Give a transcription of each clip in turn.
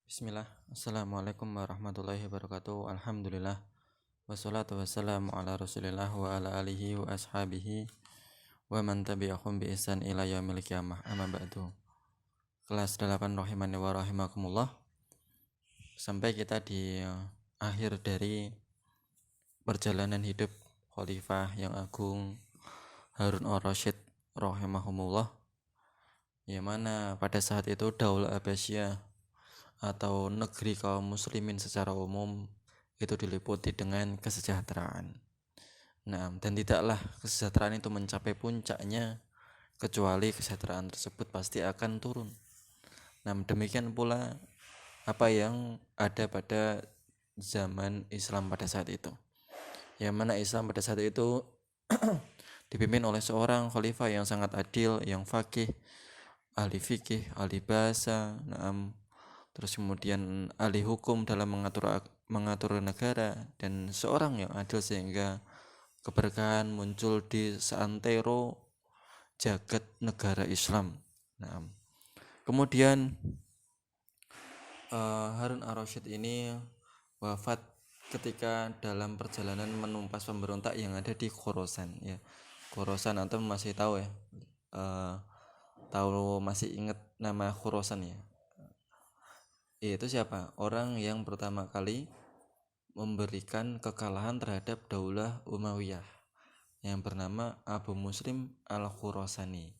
Bismillah, Assalamualaikum warahmatullahi wabarakatuh. Alhamdulillah, wassalatu wassalamu ala rasulillah wa ala alihi wa ashabihi wa man tabi'ahum bi ihsan ila yaumil qiyamah. Amma ba'du. Kelas 8 rahimani wa rahimakumullah. Sampai kita di akhir dari perjalanan hidup Khalifah yang agung Harun ar-Rasyid rahimahumullah, yang mana pada saat itu Daulah Abbasiyah atau negeri kaum muslimin secara umum itu diliputi dengan kesejahteraan. Nah, dan tidaklah kesejahteraan itu mencapai puncaknya kecuali kesejahteraan tersebut pasti akan turun. Nah, demikian pula apa yang ada pada zaman Islam pada saat itu. Yang mana Islam pada saat itu dipimpin oleh seorang khalifah yang sangat adil, yang faqih, ahli fikih, ahli bahasa, terus kemudian ahli hukum dalam mengatur negara, dan seorang yang adil sehingga keberkahan muncul di seantero jagat negara Islam. Kemudian Harun ar-Rasyid ini wafat ketika dalam perjalanan menumpas pemberontak yang ada di Khorasan, ya. Khorasan, antum masih tahu ya? Tahu, masih ingat nama Khorasan ya? Itu siapa? Orang yang pertama kali memberikan kekalahan terhadap Daulah Umayyah yang bernama Abu Muslim al-Khurasani,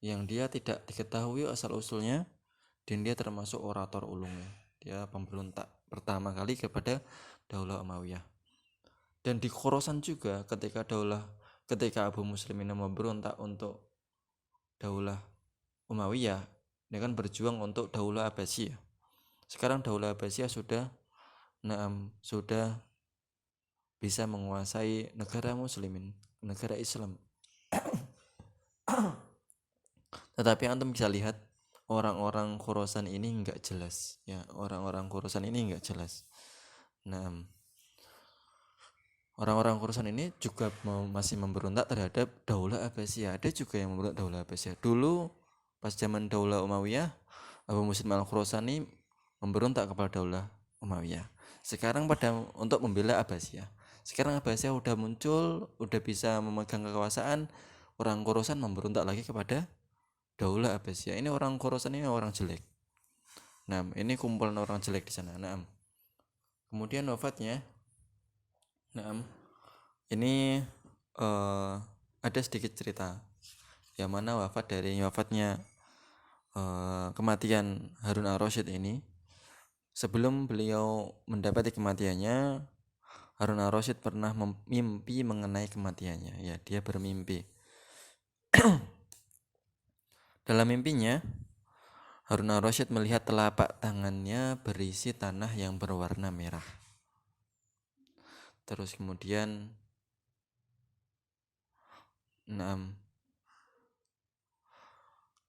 yang dia tidak diketahui asal-usulnya dan dia termasuk orator ulungnya. Dia pemberontak pertama kali kepada Daulah Umayyah. Dan di Khorasan juga ketika Abu Muslim ini memberontak untuk Daulah Umayyah, dia kan berjuang untuk Daulah Abbasiyah. Sekarang Daulah Abbasiyah sudah bisa menguasai negara muslimin, negara Islam. Tetapi antum bisa lihat orang-orang Khorasan ini enggak jelas, ya. Orang-orang Khorasan ini enggak jelas. Orang-orang Khorasan ini juga masih memberontak terhadap Daulah Abbasiyah. Ada juga yang memberontak Daulah Abbasiyah. Dulu pas zaman Daulah Umayyah, Abu Muslim al-Khurasani memberontak kepada Daulah Umayyah. Sekarang untuk membela Abbasiyah. Sekarang Abbasiyah udah muncul, udah bisa memegang kekuasaan, orang Khorasan memberontak lagi kepada Daulah Abbasiyah. Ini orang Khorasan ini orang jelek. Ini kumpulan orang jelek di sana. Kemudian wafatnya, ini ada sedikit cerita yang mana wafatnya kematian Harun ar-Rasyid ini. Sebelum beliau mendapati kematiannya, Harun ar-Rasyid pernah mimpi mengenai kematiannya. Ya, dia bermimpi. Dalam mimpinya, Harun ar-Rasyid melihat telapak tangannya berisi tanah yang berwarna merah. Terus kemudian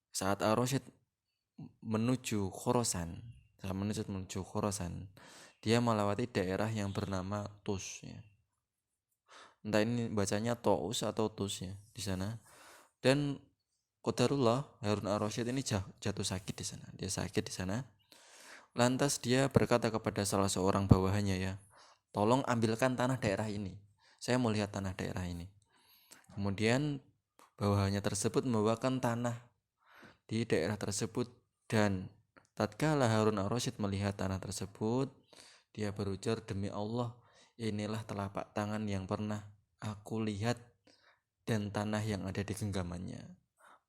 saat ar-Rasyid menuju Khorasan, dia melewati daerah yang bernama Tus, ya. Entah ini bacanya Tous atau Tus, ya, di sana. Dan qadarullah, Harun ar-Rasyid ini jatuh sakit di sana. Dia sakit di sana. Lantas dia berkata kepada salah seorang bawahannya, ya, tolong ambilkan tanah daerah ini. Saya mau lihat tanah daerah ini. Kemudian bawahannya tersebut membawakan tanah di daerah tersebut, dan tatkala Harun ar-Rasyid melihat tanah tersebut, dia berujar, demi Allah, inilah telapak tangan yang pernah aku lihat dan tanah yang ada di genggamannya.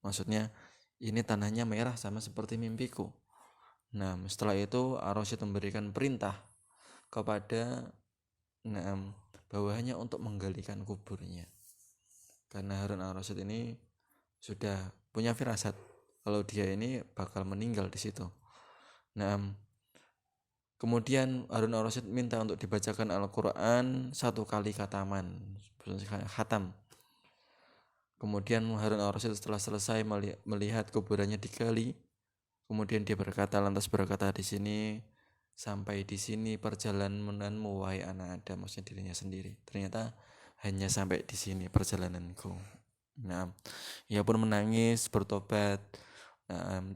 Maksudnya ini tanahnya merah sama seperti mimpiku. Setelah itu ar-Rasyid memberikan perintah kepada bawahannya untuk menggalikan kuburnya, karena Harun ar-Rasyid ini sudah punya firasat kalau dia ini bakal meninggal di situ. Kemudian Harun ar-Rasyid minta untuk dibacakan Al-Quran 1 kali khatam. Kemudian Harun ar-Rasyid setelah selesai melihat kuburannya digali, kemudian dia lantas berkata, sampai di sini perjalananmu wahai anak Adam, maksudnya dirinya sendiri. Ternyata hanya sampai di sini perjalananku. Ia pun menangis, bertobat.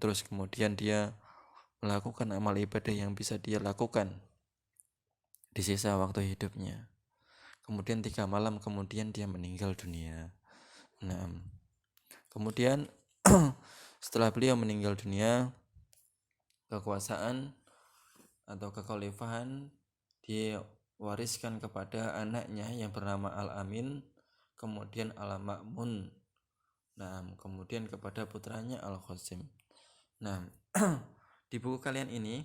Terus kemudian dia melakukan amal ibadah yang bisa dia lakukan di sisa waktu hidupnya. Kemudian 3 malam kemudian dia meninggal dunia. Nah, kemudian setelah beliau meninggal dunia, kekuasaan atau kekhalifahan diwariskan kepada anaknya yang bernama Al-Amin, kemudian Al-Ma'mun. Nah, kemudian kepada putranya Al-Qasim. Nah, di buku kalian ini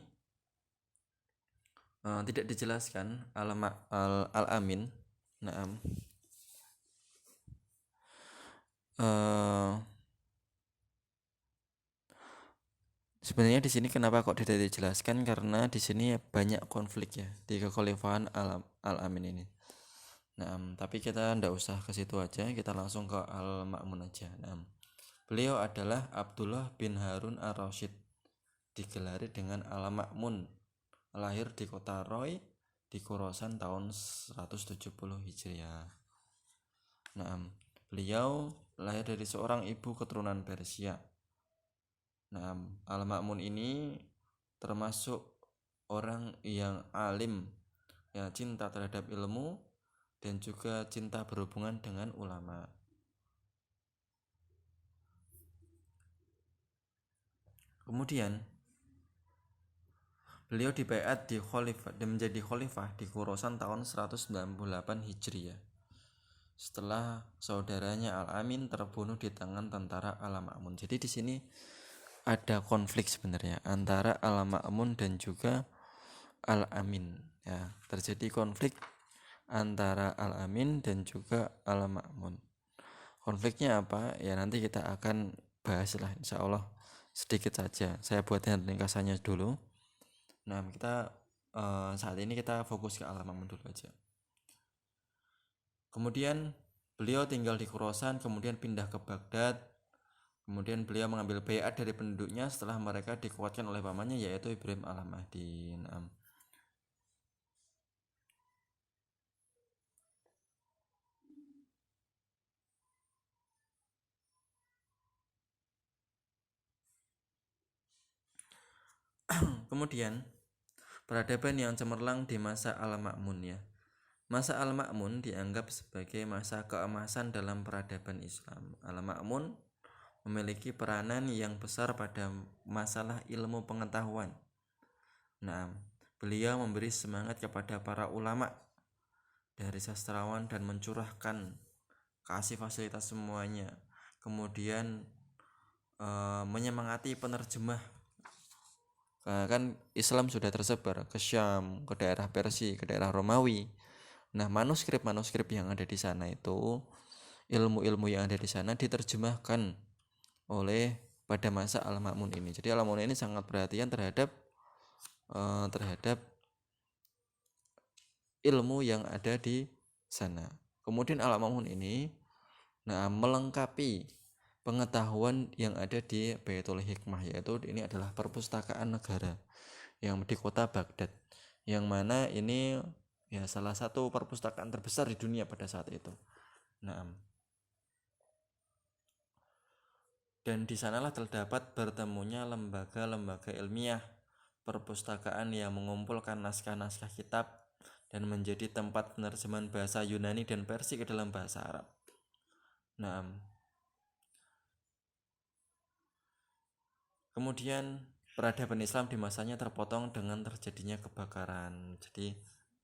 tidak dijelaskan Al-Amin. Nah, sebenarnya di sini kenapa kok tidak dijelaskan, karena di sini banyak konflik ya di kekhalifahan Al-Amin ini. Nah, tapi kita ndak usah ke situ aja, kita langsung ke Al-Ma'mun aja. Nah, beliau adalah Abdullah bin Harun Ar-Rasyid, digelari dengan Al-Ma'mun, lahir di kota Roy di Khorasan tahun 170 Hijriah. Nah, beliau lahir dari seorang ibu keturunan Persia. Nah, Al-Ma'mun ini termasuk orang yang alim, yang cinta terhadap ilmu dan juga cinta berhubungan dengan ulama. Kemudian beliau dibaiat di khalifah dan menjadi khalifah di Khorasan tahun 198 Hijriah. Setelah saudaranya Al-Amin terbunuh di tangan tentara Al-Ma'mun. Jadi di sini ada konflik sebenarnya antara Al-Ma'mun dan juga Al-Amin. Ya, terjadi konflik antara Al-Amin dan juga Al-Ma'mun. Konfliknya apa? Ya nanti kita akan bahas lah, insya Allah sedikit saja. Saya buatkan ringkasannya dulu. Nah, kita saat ini kita fokus ke Al-Ma'mun dulu aja. Kemudian beliau tinggal di Khorasan, kemudian pindah ke Baghdad. Kemudian beliau mengambil baiat dari penduduknya setelah mereka dikuatkan oleh pamannya, yaitu Ibrahim Al-Mahdi. Kemudian peradaban yang cemerlang di masa Al-Ma'mun ya. Masa Al-Ma'mun dianggap sebagai masa keemasan dalam peradaban Islam. Al-Ma'mun memiliki peranan yang besar pada masalah ilmu pengetahuan. Nah, beliau memberi semangat kepada para ulama dari sastrawan dan mencurahkan kasih fasilitas semuanya. Kemudian menyemangati penerjemah. Kan Islam sudah tersebar ke Syam, ke daerah Persia, ke daerah Romawi. Nah, manuskrip-manuskrip yang ada di sana itu, ilmu-ilmu yang ada di sana diterjemahkan oleh pada masa Al-Ma'mun ini. Jadi Al-Ma'mun ini sangat perhatian terhadap ilmu yang ada di sana. Kemudian Al-Ma'mun ini melengkapi pengetahuan yang ada di Baitul Hikmah, yaitu ini adalah perpustakaan negara yang di kota Baghdad, yang mana ini ya salah satu perpustakaan terbesar di dunia pada saat itu. Dan di sanalah terdapat bertemunya lembaga-lembaga ilmiah, perpustakaan yang mengumpulkan naskah-naskah kitab dan menjadi tempat penerjemahan bahasa Yunani dan Persia ke dalam bahasa Arab. Kemudian peradaban Islam di masanya terpotong dengan terjadinya kebakaran. Jadi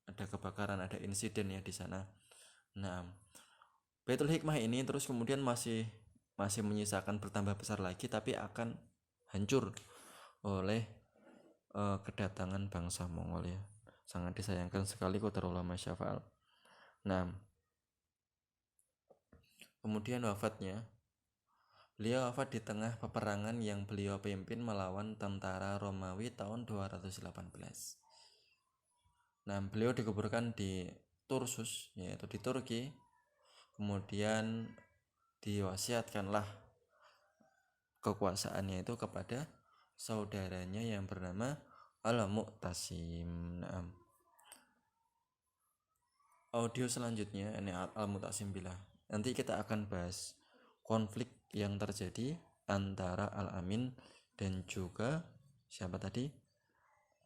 ada kebakaran, ada insiden ya di sana. Baitul Hikmah ini terus kemudian masih menyisakan bertambah besar lagi, tapi akan hancur oleh kedatangan bangsa Mongol ya. Sangat disayangkan sekali qadarullah masyafa'al. Kemudian wafatnya, beliau wafat di tengah peperangan yang beliau pimpin melawan tentara Romawi tahun 218. Beliau dikuburkan di Tursus, yaitu di Turki. Kemudian diwasiatkanlah kekuasaannya itu kepada saudaranya yang bernama Al-Mu'tasim. Audio selanjutnya ini Al-Mu'tasim Billah. Nanti kita akan bahas konflik yang terjadi antara Al-Amin dan juga siapa tadi?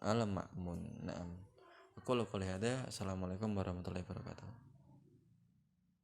al ma'mun. Naam. Aku qouli hada. Assalamualaikum warahmatullahi wabarakatuh.